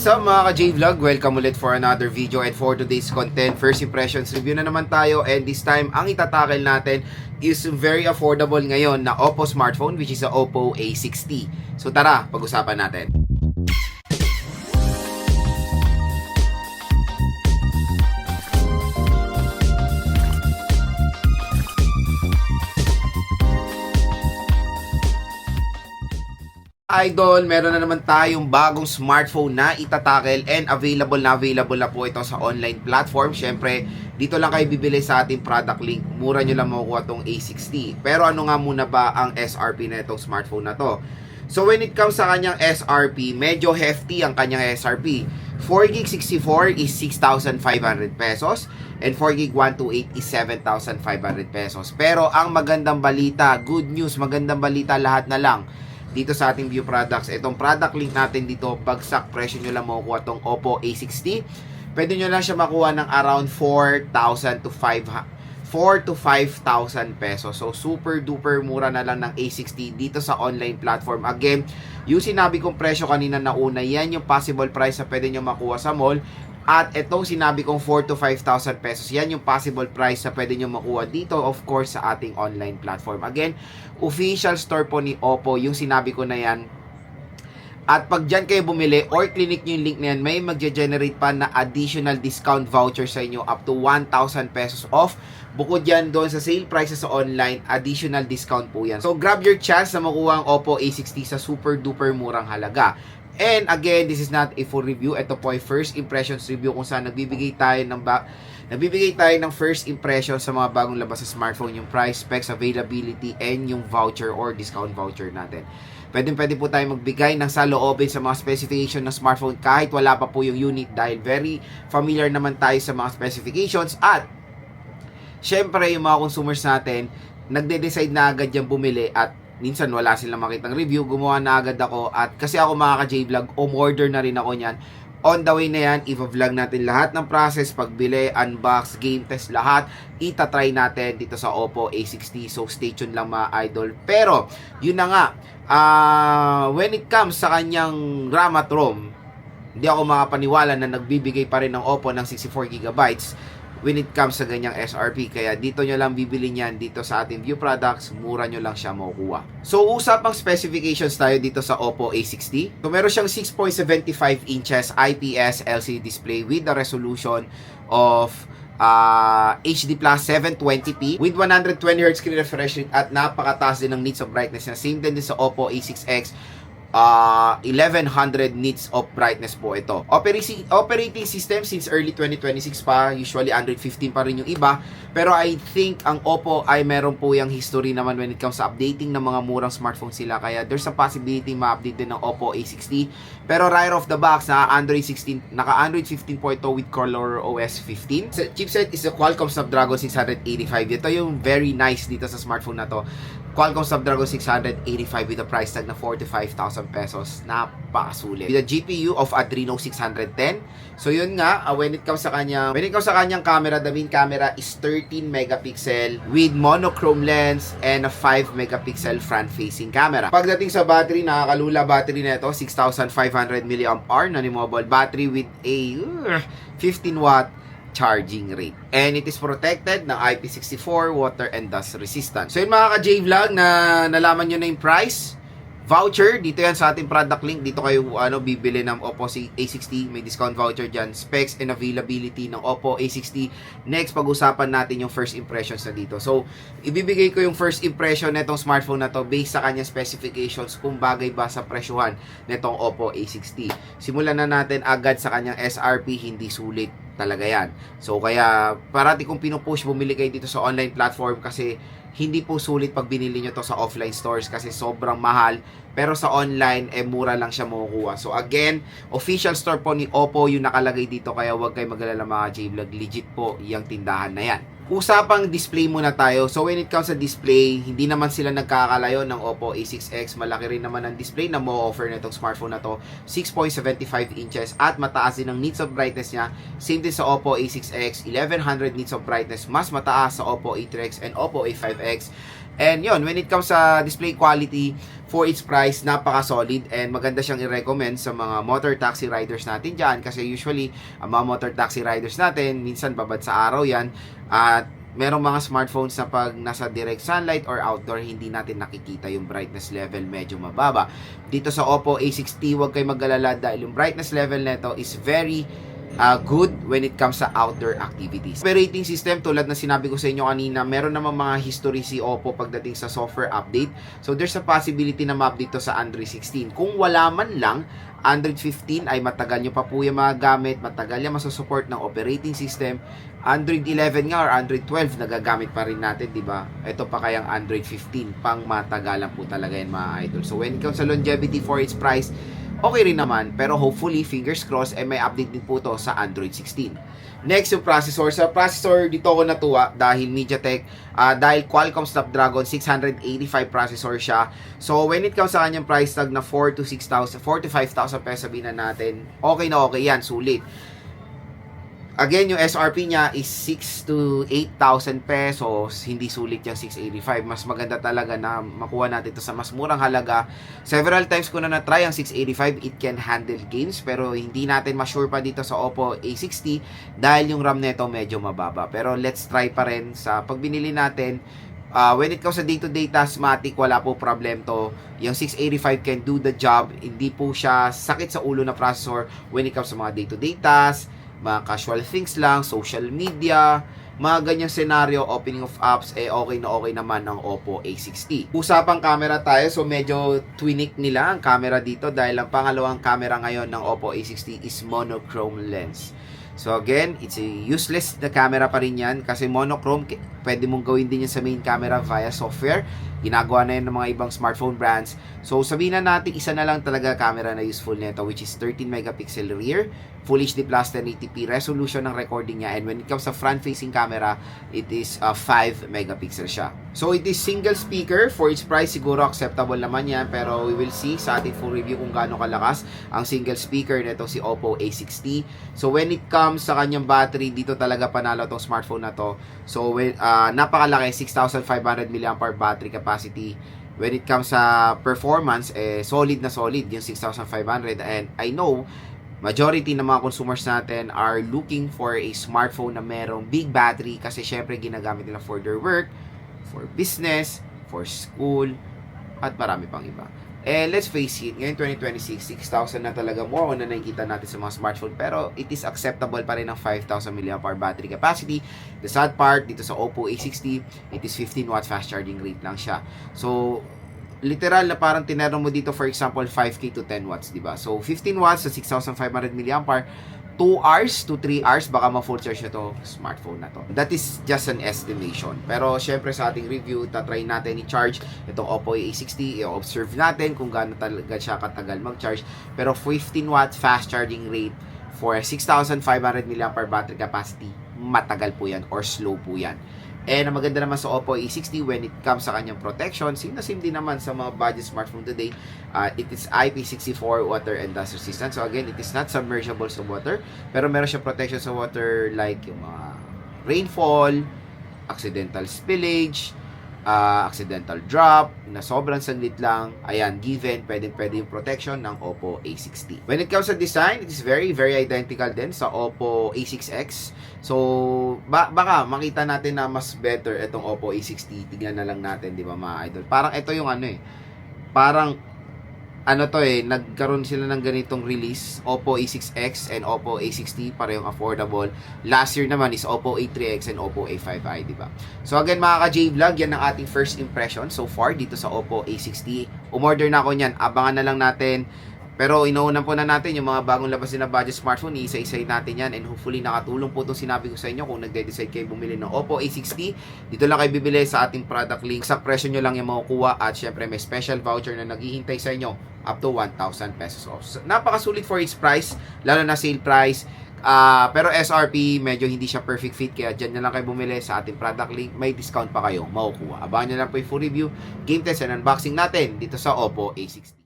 What's up mga ka-J-Vlog? Welcome ulit for another video and for today's content, first impressions review na naman tayo, and this time, ang itatakil natin is very affordable ngayon na Oppo smartphone, which is a Oppo A60. So tara, pag-usapan natin. Idol, meron na naman tayong bagong smartphone na itatakil and available na po ito sa online platform. Syempre, dito lang kayo bibili sa ating product link. Mura nyo lang makukuha itong A60. Pero ano nga muna ba ang SRP na itong smartphone na to? So when it comes sa kanyang SRP, medyo hefty ang kanyang SRP. 4GB 64 is 6,500 pesos and 4GB 128 is 7,500 pesos. Pero ang magandang balita, good news, magandang balita lahat na lang. Dito sa ating view products, itong product link natin dito, bagsak presyo nyo lang makukuha itong Oppo A60. Pwede nyo lang siya makuha ng around 4,000 to 5,000 pesos. So super duper mura na lang ng A60 dito sa online platform. Again, yung sinabi kong presyo kanina na una, yan yung possible price na pwede nyo makuha sa mall. At itong sinabi kong 4,000 to 5,000 pesos, yan yung possible price na pwede nyo makuha dito, of course, sa ating online platform. Again, official store po ni Oppo, yung sinabi ko na yan. At pag dyan kayo bumili or clinic nyo yung link na yan, may magge-generate pa na additional discount voucher sa inyo up to 1,000 pesos off. Bukod yan doon sa sale prices sa online, additional discount po yan. So grab your chance na makuha ang Oppo A60 sa super duper murang halaga. And again, this is not a full review. Ito po ay first impressions review kung saan nagbibigay tayo ng first impression sa mga bagong labas sa smartphone, yung price, specs, availability, and yung voucher or discount voucher natin. Pwede po tayo magbigay ng saloobin sa mga specification ng smartphone kahit wala pa po yung unit dahil very familiar naman tayo sa mga specifications. At syempre, yung mga consumers natin, nagde-decide na agad yung bumili at minsan wala silang makitang review, gumawa na agad ako. At kasi ako mga ka-J-Vlog, umorder na rin ako niyan. On the way na yan, i-vlog natin lahat ng process, pagbili, unbox, game test, lahat. Itatry natin dito sa Oppo A60. So stay tuned lang mga idol. Pero, yun na nga, when it comes sa kanyang RAM at ROM, hindi ako makapaniwala na nagbibigay pa rin ng Oppo ng 64GB when it comes sa ganyang SRP. Kaya dito nyo lang bibili niyan dito sa ating view products, mura nyo lang siya makukuha. So usapang specifications tayo dito sa Oppo A60. So meron siyang 6.75 inches IPS LCD display with the resolution of HD Plus 720p with 120Hz screen refresh rate at napakataas din ng nits of brightness na same din sa Oppo A6X. 1100 nits of brightness po ito. Operating system since early 2026 pa, usually Android 15 pa rin yung iba, pero I think ang Oppo ay meron po yung history naman when it comes sa updating ng mga murang smartphone sila, kaya there's a possibility ma-update din ng Oppo A60. Pero right off the box, naka-Android 15 po ito with ColorOS 15. So, chipset is a Qualcomm Snapdragon 685. Ito yung very nice dito sa smartphone na to. Qualcomm Snapdragon 685 with a price tag na 45,000 pesos. Napakasulit. With a GPU of Adreno 610. So yun nga, when it comes sa kanyang camera, the main camera is 13 megapixel with monochrome lens and a 5 megapixel front-facing camera. Pagdating sa battery, nakakalula battery na ito, 6,500 mAh na mobile battery with a 15 watt charging rate. And it is protected ng IP64, water and dust resistant. So yun mga ka-J-Vlog, na nalaman nyo na yung price, voucher, dito yan sa ating product link. Dito kayo bibili ng Oppo A60, may discount voucher dyan. Specs and availability ng Oppo A60. Next, pag-usapan natin yung first impressions na dito. So, ibibigay ko yung first impression netong smartphone na to based sa kanyang specifications kung bagay ba sa presyuhan netong Oppo A60. Simulan na natin agad sa kanyang SRP, hindi sulit talaga yan. So kaya parati kong pinupush bumili kayo dito sa online platform kasi hindi po sulit pag binili nyo to sa offline stores kasi sobrang mahal, pero sa online mura lang siya makukuha. So again, official store po ni Oppo yung nakalagay dito, kaya huwag kayo mag-alala mga J-Vlog, legit po yung tindahan na yan. Usapang display muna tayo. So when it comes sa display, hindi naman sila nagkakalayo ng Oppo A6X. Malaki rin naman ang display na mo-offer na itong smartphone na to. 6.75 inches at mataas din ang nits of brightness niya. Same din sa Oppo A6X, 1100 nits of brightness. Mas mataas sa Oppo A3X and Oppo A5X. And yon, when it comes sa display quality, for its price, napaka-solid and maganda siyang i-recommend sa mga motor taxi riders natin dyan kasi usually, ang mga motor taxi riders natin, minsan babad sa araw yan at merong mga smartphones na pag nasa direct sunlight or outdoor, hindi natin nakikita yung brightness level, medyo mababa. Dito sa Oppo A60, huwag kayo mag-alala dahil yung brightness level nito is very good when it comes sa outdoor activities. Operating system, tulad na sinabi ko sa inyo kanina, meron namang mga history si Oppo pagdating sa software update. So, there's a possibility na ma-update to sa Android 16. Kung wala man lang, Android 15 ay matagal nyo pa po yung mga gamit, matagal yan masusupport ng operating system. Android 11 nga or Android 12 nagagamit pa rin natin, di ba? Ito pa kayang Android 15, pang matagalan po talaga yan mga idol. So, when it comes sa longevity for its price, okay rin naman, pero hopefully, fingers crossed, may update din po to sa Android 16. Next, yung processor. Sa processor, dito ako natuwa dahil MediaTek, dahil Qualcomm Snapdragon 685 processor siya. So, when it comes sa kanyang price tag na 4 to 6,000, 4 to 5,000 pesos sabihin na natin, okay na okay yan, sulit. Again, yung SRP niya is 6 to 8,000 pesos. Hindi sulit yung 685. Mas maganda talaga na makuha natin ito sa mas murang halaga. Several times ko na na-try ang 685. It can handle games. Pero hindi natin ma-sure pa dito sa Oppo A60 dahil yung RAM nito medyo mababa. Pero let's try pa rin sa pag binili natin. When it comes sa day-to-day taskmatic, wala po problem to. Yung 685 can do the job. Hindi po siya sakit sa ulo na processor when it comes sa mga day-to-day tasks, mga casual things lang, social media, mga ganyang scenario, opening of apps, okay na okay naman ng Oppo A60. Usapang camera tayo, so medyo twinik nila ang camera dito dahil ang pangalawang camera ngayon ng Oppo A60 is monochrome lens. So again, it's a useless na camera pa rin yan kasi monochrome, pwede mong gawin din yan sa main camera via software. Ginagawa na yun ng mga ibang smartphone brands. So sabihin na natin, isa na lang talaga camera na useful nito, which is 13 megapixel rear, Full HD Plus 1080p resolution ng recording niya, and when it comes sa front-facing camera, it is 5 megapixel siya. So it is single speaker. For its price, siguro acceptable naman yan, pero we will see sa ating full review kung gaano kalakas ang single speaker nito si Oppo A60. So when it comes sa kanyang battery, dito talaga panalo tong smartphone na to. So napakalaki, 6,500 mAh battery capacity. When it comes sa performance, solid na solid yung 6,500, and I know majority ng mga consumers natin are looking for a smartphone na merong big battery kasi syempre ginagamit nila for their work, for business, for school, at marami pang iba. Let's face it, ngayon 2026, 6,000 na talaga more on na nakikita natin sa mga smartphone, pero it is acceptable pa rin ng 5,000 mAh battery capacity. The sad part, dito sa Oppo A60, it is 15 watts fast charging rate lang siya. So, literal na parang tinero mo dito, for example, 5K to 10 watts, diba? So, 15 watts sa 6,500 mAh, 2 hours to 3 hours, baka ma-full charge na to smartphone na to. That is just an estimation. Pero, syempre sa ating review, tatry natin i-charge itong Oppo A60, i-observe natin kung gaano talaga siya katagal mag-charge. Pero, 15 watts fast charging rate for 6,500 mAh battery capacity, matagal po yan or slow po yan. And ang maganda naman sa Oppo A60 when it comes sa kanyang protection, same na same din naman sa mga budget smartphone today. It is IP64 water and dust resistant. So again, it is not submergible sa water, pero meron siya protection sa water like yung mga rainfall, accidental spillage, accidental drop, na sobrang saglit lang. Ayan, given, pwede yung protection ng Oppo A60. When it comes to design, it is very, very identical din sa Oppo A6X. So, baka makita natin na mas better itong Oppo A60. Tignan na lang natin, di ba mga idol? Parang ito yung nagkaroon sila ng ganitong release, Oppo A6X and Oppo A60, parehong affordable. Last year naman is Oppo A3X and Oppo A5i, di ba? So again mga ka-J-Vlog, yan ang ating first impression so far dito sa Oppo A60. Umorder na ako niyan, abangan na lang natin. Pero inuunan po na natin yung mga bagong labas na budget smartphone, isa-isay natin yan, and hopefully nakatulong po itong sinabi ko sa inyo kung nagde-decide kayo bumili ng Oppo A60. Dito lang kayo bibili sa ating product link. Sa presyo nyo lang yung makukuha, at syempre may special voucher na naghihintay sa inyo up to 1,000 pesos off. So, napakasulit for its price, lalo na sale price. Pero SRP, medyo hindi siya perfect fit, kaya dyan na lang kayo bumili sa ating product link. May discount pa kayo makukuha. Abangan nyo lang po yung full review, game test, and unboxing natin dito sa Oppo A60.